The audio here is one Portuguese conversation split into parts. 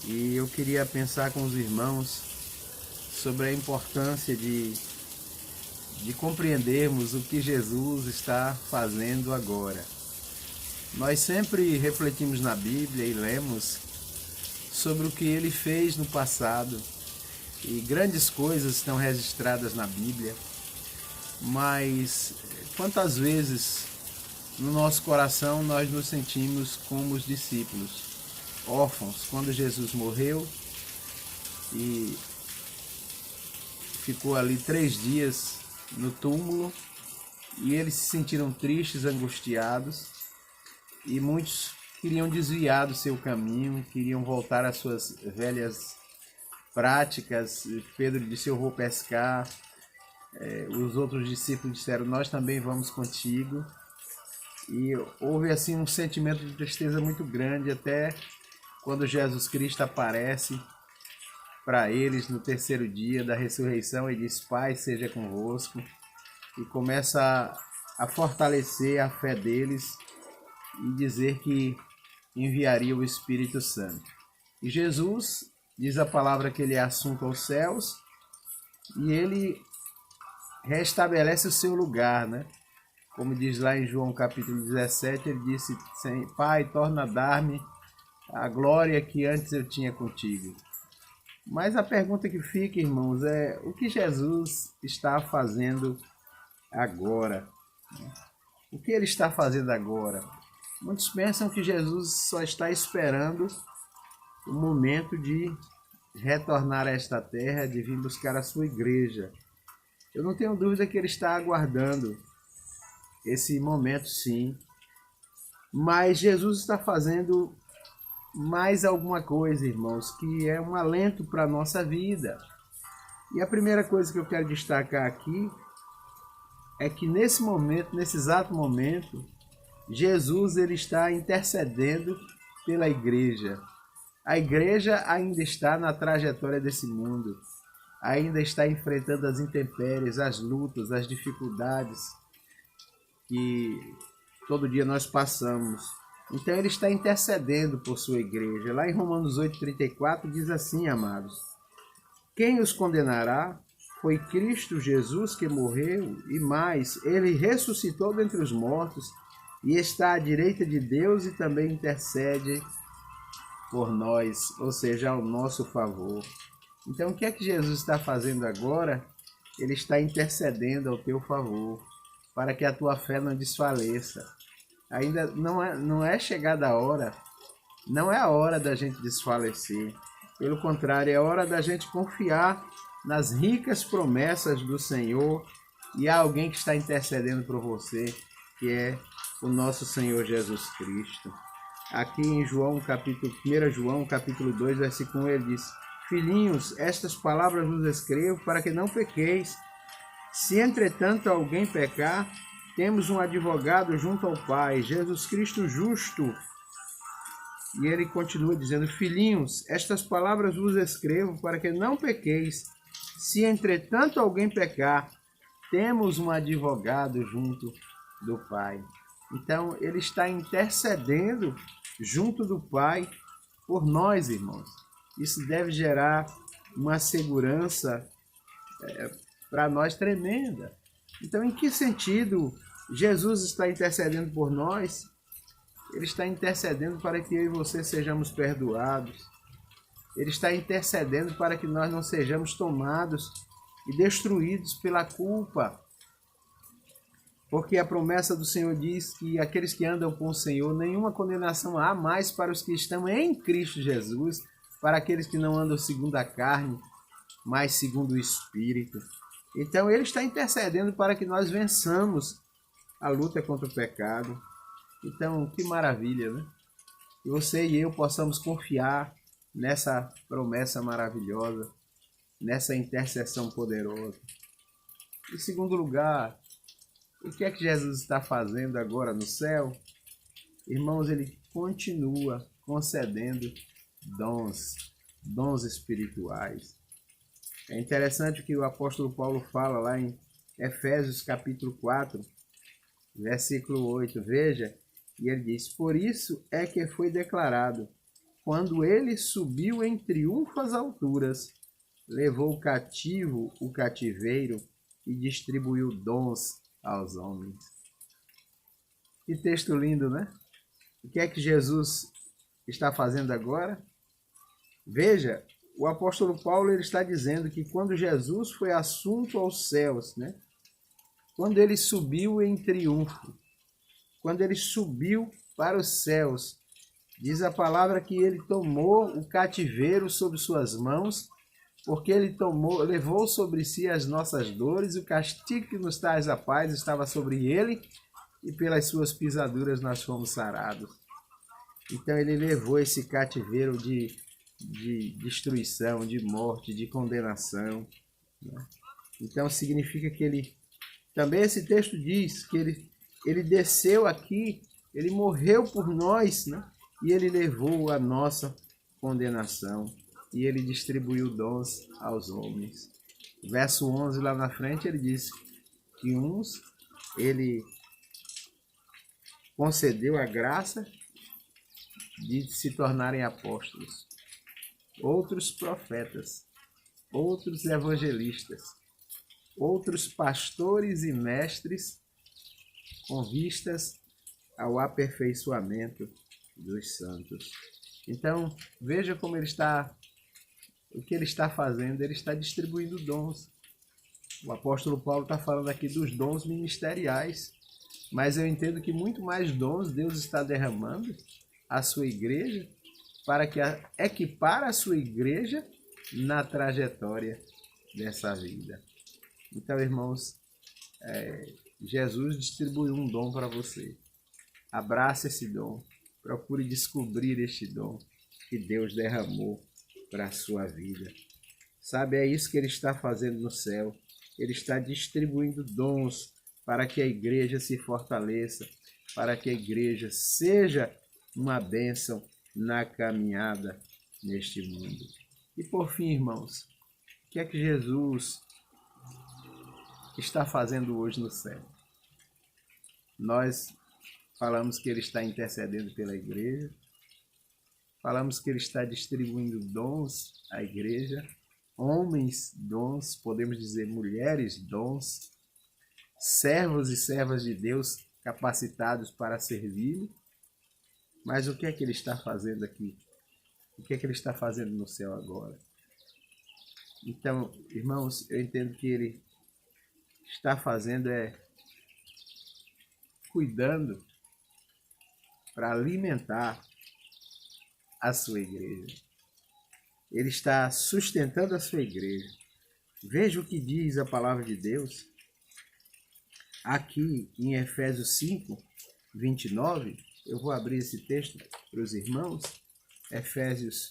E eu queria pensar com os irmãos sobre a importância de compreendermos o que Jesus está fazendo agora. Nós sempre refletimos na Bíblia e lemos sobre o que ele fez no passado, e grandes coisas estão registradas na Bíblia, mas quantas vezes no nosso coração nós nos sentimos como os discípulos, órfãos, quando Jesus morreu e ficou ali 3 dias no túmulo, e eles se sentiram tristes, angustiados, e muitos queriam desviar do seu caminho, queriam voltar às suas velhas práticas. Pedro disse: eu vou pescar. Os outros discípulos disseram: nós também vamos contigo. E houve assim um sentimento de tristeza muito grande, até quando Jesus Cristo aparece para eles no 3º dia da ressurreição e diz: Pai, seja convosco, e começa a fortalecer a fé deles e dizer que enviaria o Espírito Santo. E Jesus diz a palavra que ele é assunto aos céus, e ele restabelece o seu lugar, né? Como diz lá em João capítulo 17, ele disse: Pai, torna a dar-me a glória que antes eu tinha contigo. Mas a pergunta que fica, irmãos, é: o que Jesus está fazendo agora? O que ele está fazendo agora? Muitos pensam que Jesus só está esperando o momento de retornar a esta terra, de vir buscar a sua igreja. Eu não tenho dúvida que ele está aguardando esse momento, sim. Mas Jesus está fazendo mais alguma coisa, irmãos, que é um alento para a nossa vida. E a primeira coisa que eu quero destacar aqui é que nesse momento, nesse exato momento, Jesus ele está intercedendo pela igreja. A igreja ainda está na trajetória desse mundo, ainda está enfrentando as intempéries, as lutas, as dificuldades que todo dia nós passamos. Então ele está intercedendo por sua igreja. Lá em Romanos 8,34 diz assim, amados: quem os condenará? Foi Cristo Jesus que morreu, e mais, ele ressuscitou dentre os mortos e está à direita de Deus e também intercede por nós, ou seja, ao nosso favor. Então o que é que Jesus está fazendo agora? Ele está intercedendo ao teu favor, para que a tua fé não desfaleça. Ainda não é chegada a hora, não é a hora da gente desfalecer. Pelo contrário, é hora da gente confiar nas ricas promessas do Senhor, e há alguém que está intercedendo por você, que é o nosso Senhor Jesus Cristo. Aqui em 1 João capítulo 2, versículo 1, ele diz: filhinhos, estas palavras vos escrevo para que não pequeis. Se entretanto alguém pecar, temos um advogado junto ao Pai, Jesus Cristo justo. E ele continua dizendo: filhinhos, estas palavras vos escrevo para que não pequeis. Se entretanto alguém pecar, temos um advogado junto do Pai. Então ele está intercedendo junto do Pai por nós, irmãos. Isso deve gerar uma segurança para nós tremenda. Então, em que sentido Jesus está intercedendo por nós? Ele está intercedendo para que eu e você sejamos perdoados. Ele está intercedendo para que nós não sejamos tomados e destruídos pela culpa. Porque a promessa do Senhor diz que aqueles que andam com o Senhor, nenhuma condenação há mais para os que estão em Cristo Jesus, para aqueles que não andam segundo a carne, mas segundo o Espírito. Então ele está intercedendo para que nós vençamos a luta contra o pecado. Então, que maravilha, né? Que você e eu possamos confiar nessa promessa maravilhosa, nessa intercessão poderosa. Em segundo lugar, o que é que Jesus está fazendo agora no céu? Irmãos, ele continua concedendo dons espirituais. É interessante que o apóstolo Paulo fala lá em Efésios capítulo 4, versículo 8. Veja, e ele diz: por isso é que foi declarado: quando ele subiu em triunfo às alturas, levou cativo o cativeiro e distribuiu dons aos homens. Que texto lindo, né? O que é que Jesus está fazendo agora? Veja, o apóstolo Paulo ele está dizendo que quando Jesus foi assunto aos céus, né? Quando ele subiu em triunfo, quando ele subiu para os céus, diz a palavra que ele tomou o cativeiro sobre suas mãos, porque ele levou sobre si as nossas dores, o castigo que nos traz a paz estava sobre ele, e pelas suas pisaduras nós fomos sarados. Então ele levou esse cativeiro de destruição, de morte, de condenação, né? Então significa que ele, também esse texto diz que ele desceu aqui, ele morreu por nós, né? E ele levou a nossa condenação e ele distribuiu dons aos homens. Verso 11 lá na frente ele diz que uns ele concedeu a graça de se tornarem apóstolos, outros profetas, outros evangelistas, outros pastores e mestres, com vistas ao aperfeiçoamento dos santos. Então, veja como o que ele está fazendo, ele está distribuindo dons. O apóstolo Paulo está falando aqui dos dons ministeriais, mas eu entendo que muito mais dons Deus está derramando à sua igreja para que equipar a sua igreja na trajetória dessa vida. Então, irmãos, Jesus distribuiu um dom para você. Abrace esse dom. Procure descobrir este dom que Deus derramou para a sua vida. Sabe, é isso que ele está fazendo no céu. Ele está distribuindo dons para que a igreja se fortaleça, para que a igreja seja uma bênção na caminhada neste mundo. E por fim, irmãos, o que é que Jesus está fazendo hoje no céu? Nós falamos que ele está intercedendo pela igreja, falamos que ele está distribuindo dons à igreja, homens dons, podemos dizer mulheres dons, servos e servas de Deus capacitados para servir. Mas o que é que ele está fazendo aqui? O que é que ele está fazendo no céu agora? Então, irmãos, eu entendo que ele está fazendo cuidando para alimentar a sua igreja. Ele está sustentando a sua igreja. Veja o que diz a palavra de Deus aqui em Efésios 5, 29. Eu vou abrir esse texto para os irmãos. Efésios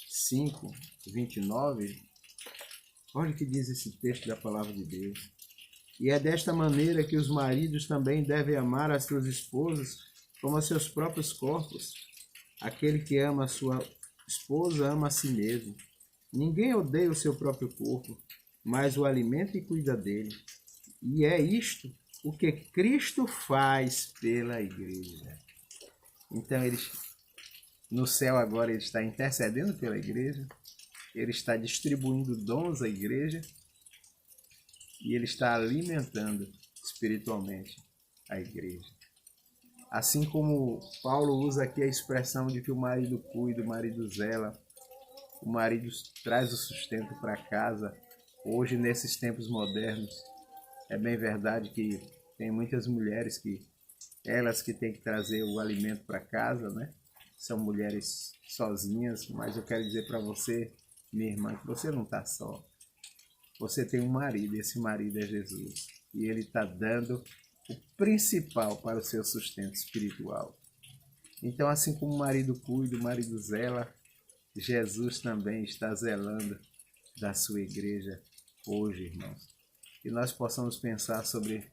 5, 29. Olha o que diz esse texto da palavra de Deus. E é desta maneira que os maridos também devem amar as suas esposas como a seus próprios corpos. Aquele que ama a sua esposa ama a si mesmo. Ninguém odeia o seu próprio corpo, mas o alimenta e cuida dele. E é isto o que Cristo faz pela igreja. Então, no céu agora ele está intercedendo pela igreja, ele está distribuindo dons à igreja e ele está alimentando espiritualmente a igreja. Assim como Paulo usa aqui a expressão de que o marido cuida, o marido zela, o marido traz o sustento para casa. Hoje, nesses tempos modernos, é bem verdade que tem muitas mulheres elas que têm que trazer o alimento para casa, né? São mulheres sozinhas, mas eu quero dizer para você, minha irmã, que você não está só. Você tem um marido, e esse marido é Jesus. E ele está dando o principal para o seu sustento espiritual. Então, assim como o marido cuida, o marido zela, Jesus também está zelando da sua igreja hoje, irmãos. Que nós possamos pensar sobre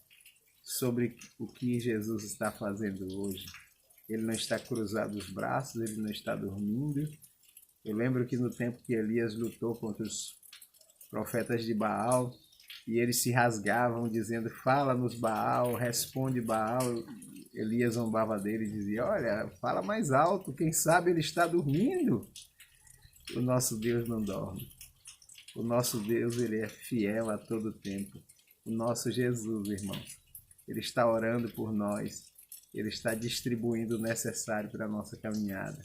o que Jesus está fazendo hoje. Ele não está cruzado os braços, ele não está dormindo. Eu lembro que no tempo que Elias lutou contra os profetas de Baal, e eles se rasgavam dizendo, fala-nos Baal, responde Baal. Elias zombava dele e dizia: olha, fala mais alto, quem sabe ele está dormindo. O nosso Deus não dorme. O nosso Deus, ele é fiel a todo tempo. O nosso Jesus, irmãos, ele está orando por nós. Ele está distribuindo o necessário para a nossa caminhada.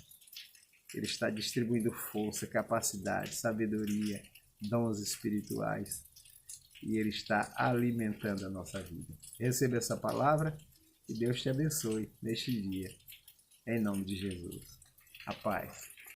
Ele está distribuindo força, capacidade, sabedoria, dons espirituais. E Ele está alimentando a nossa vida. Receba essa palavra e Deus te abençoe neste dia. Em nome de Jesus. A paz.